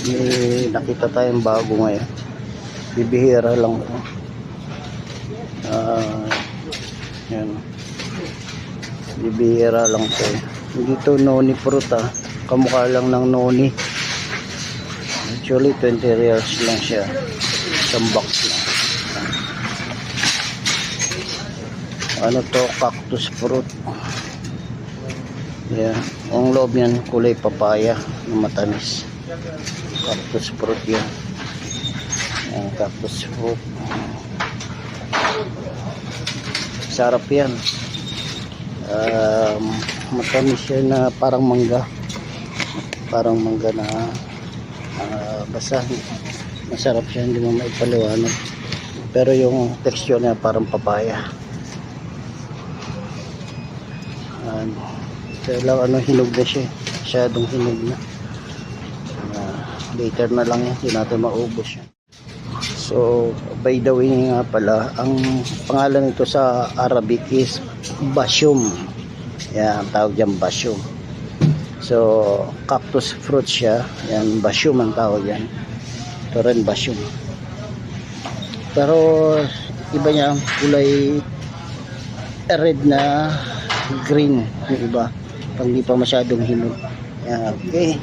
May nakita tayong bago ngayon. Bibihira lang to. Yan. Bibihira lang to. Hindi to noni fruit kamukha lang ng noni. Actually 20 reals lang siya, isang box lang. Ano to, cactus fruit. Yan, ang loob yan kulay papaya na matamis. Cactus fruit yan. Yan, cactus fruit. Sarap yan. Matamis yan na parang mangga. Parang mangga na basa. Masarap siya, hindi mo maipaliwanag. Pero yung texture niya parang papaya. Kaya lang hinog na siya. Masyadong hinog na. Later na lang yan, hindi natin maubos yan. So by the way nga pala, ang pangalan nito sa Arabic is Bashum. Yan, ang tawag dyan Bashum. So cactus fruit siya. Yan, Bashum ang tawag yan. Ito rin Bashum. Pero iba niya, kulay red na green yung iba. Pag hindi pa masyadong hinog. Yan, okay.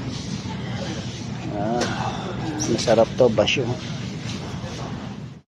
Masarap to, Bashum.